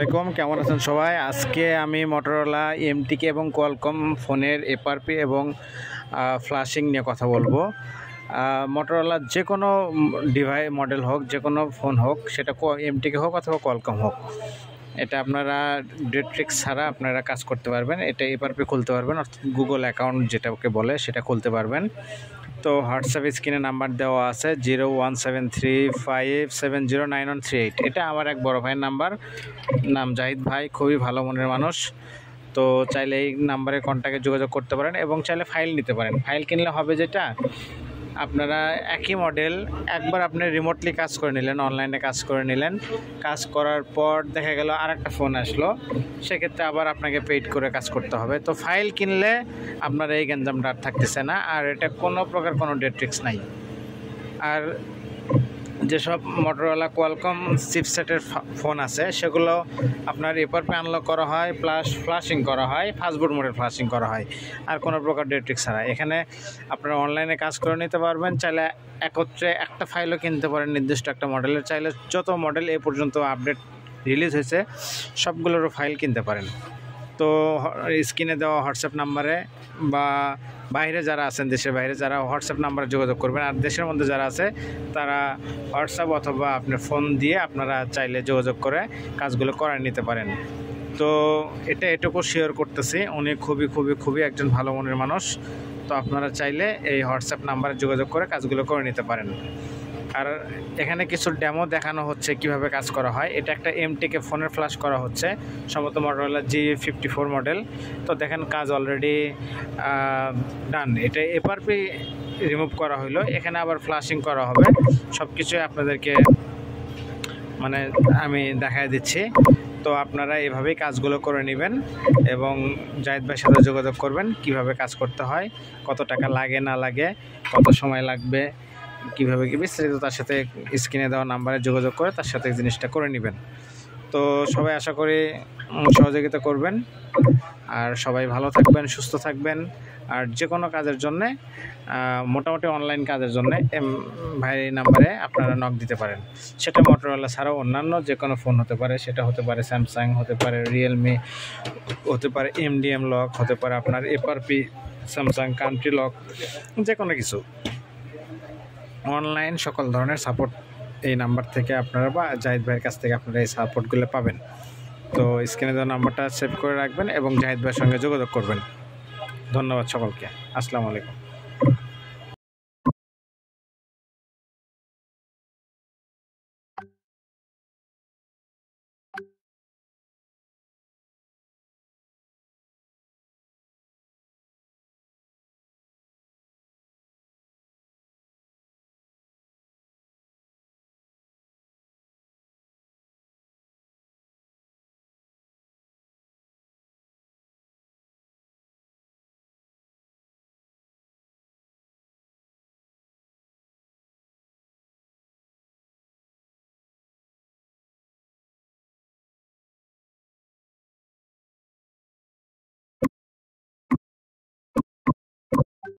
আসসালামু আলাইকুম, কেমন আছেন সবাই? আজকে আমি মোটরোলা এমটিকে এবং কোয়ালকম ফোনের এফআরপি এবং ফ্লাশিং নিয়ে কথা বলবো। মোটরোলার যে কোনো ডিভাইস মডেল হোক, যে কোনো ফোন হোক, সেটা এমটিকে হোক অথবা কোয়ালকম হোক, এটা আপনারা ডেট্রিক্স ছাড়া আপনারা কাজ করতে পারবেন। এটা এফআরপি খুলতে পারবেন, অর্থাৎ গুগল অ্যাকাউন্ট যেটাকে বলে সেটা খুলতে পারবেন। তো হোয়াটসঅ্যাপ স্ক্রিনে নাম্বার দেওয়া আছে 017357099138। এটা আমার এক বড় ভাইয়ের নাম্বার, নাম জাহিদ ভাই, খুবই ভালো মনের মানুষ। তো চাইলে এই নাম্বারে কন্ট্যাক্টে যোগাযোগ করতে পারেন এবং চাইলে ফাইল নিতে পারেন। ফাইল কিনলে হবে যেটা, আপনারা একই মডেল একবার আপনি রিমোটলি কাজ করে নিলেন, অনলাইনে কাজ করে নিলেন, কাজ করার পর দেখা গেল আরেকটা ফোন আসলো, সেক্ষেত্রে আবার আপনাকে পেইড করে কাজ করতে হবে। তো ফাইল কিনলে আপনার এই গ্যাঞ্জামটা আর থাকতেছে না, আর এটা কোনো প্রকার কোনো ডেট্রিক্স নাই। আর যেসব মোটরোলা কোয়ালকম চিপসেটের ফোন আছে সেগুলো আপনার এফআরপি আনলক করা হয়, প্লাস ফ্লাশিং করা হয়, ফাস্টবোর্ড মোডে ফ্লাশিং করা হয়, আর কোনো প্রকার ডেট্রিক্স ছাড়া। এখানে আপনারা অনলাইনে কাজ করে নিতে পারবেন, চাইলে একত্রে একটা ফাইলও কিনতে পারেন নির্দিষ্ট একটা মডেলের। চাইলে যত মডেল এ পর্যন্ত আপডেট রিলিজ হয়েছে সবগুলোরও ফাইল কিনতে পারেন। তো স্ক্রিনে দেওয়া হোয়াটসঅ্যাপ নাম্বারে বা বাইরে যারা আছেন, দেশের বাইরে যারা, হোয়াটসঅ্যাপ নাম্বারে যোগাযোগ করবেন। আর দেশের মধ্যে যারা আছে তারা হোয়াটসঅ্যাপ অথবা আপনার ফোন দিয়ে আপনারা চাইলে যোগাযোগ করে কাজগুলো করে নিতে পারেন। তো এটুকু শেয়ার করতেছি, উনি খুবই একজন ভালো মনের মানুষ। তো আপনারা চাইলে এই হোয়াটসঅ্যাপ নাম্বারে যোগাযোগ করে কাজগুলো করে নিতে পারেন। আর এখানে কিছু ডেমো দেখানো হচ্ছে কিভাবে কাজ করা হয়। এটা একটা এমটিকে ফোনের ফ্ল্যাশ করা হচ্ছে, সম্ভবত মোটরোলা G54 মডেল। তো দেখেন কাজ অলরেডি ডান। এটা এফআরপি রিমুভ করা হইলো, এখানে আবার ফ্লাশিং করা হবে। সব কিছুই আপনাদেরকে আমি দেখায় দিচ্ছি। তো আপনারা এভাবেই কাজগুলো করে নেবেন এবং জাহিদ ভাইয়ের সাথে যোগাযোগ করবেন কিভাবে কাজ করতে হয়, কত টাকা লাগে না লাগে, কত সময় লাগবে, কীভাবে কী বিস্তারিত তার সাথে স্ক্রিনে দেওয়া নাম্বারে যোগাযোগ করে তার সাথে জিনিসটা করে নেবেন। তো সবাই আশা করি সহযোগিতা করবেন, আর সবাই ভালো থাকবেন, সুস্থ থাকবেন। আর যে কোনো কাজের জন্যে, মোটামুটি অনলাইন কাজের জন্যে ভাই নাম্বারে আপনারা নক দিতে পারেন। সেটা মোটরোলা ছাড়াও অন্যান্য যে কোনো ফোন হতে পারে, সেটা হতে পারে স্যামসাং, হতে পারে রিয়েলমি, হতে পারে এমডিএম লক, হতে পারে আপনার এফআরপি, স্যামসাং কান্ট্রি লক, যে কোনো কিছু অনলাইন সকল ধরনের সাপোর্ট এই নাম্বার থেকে আপনারা বা জাহিদ ভাইয়ের কাছ থেকে আপনারা এই সাপোর্টগুলো পাবেন। তো স্ক্রিনে দেওয়া নাম্বারটা সেভ করে রাখবেন এবং জাহিদ ভাইয়ের সঙ্গে যোগাযোগ করবেন। ধন্যবাদ সকলকে। আসসালামু আলাইকুম।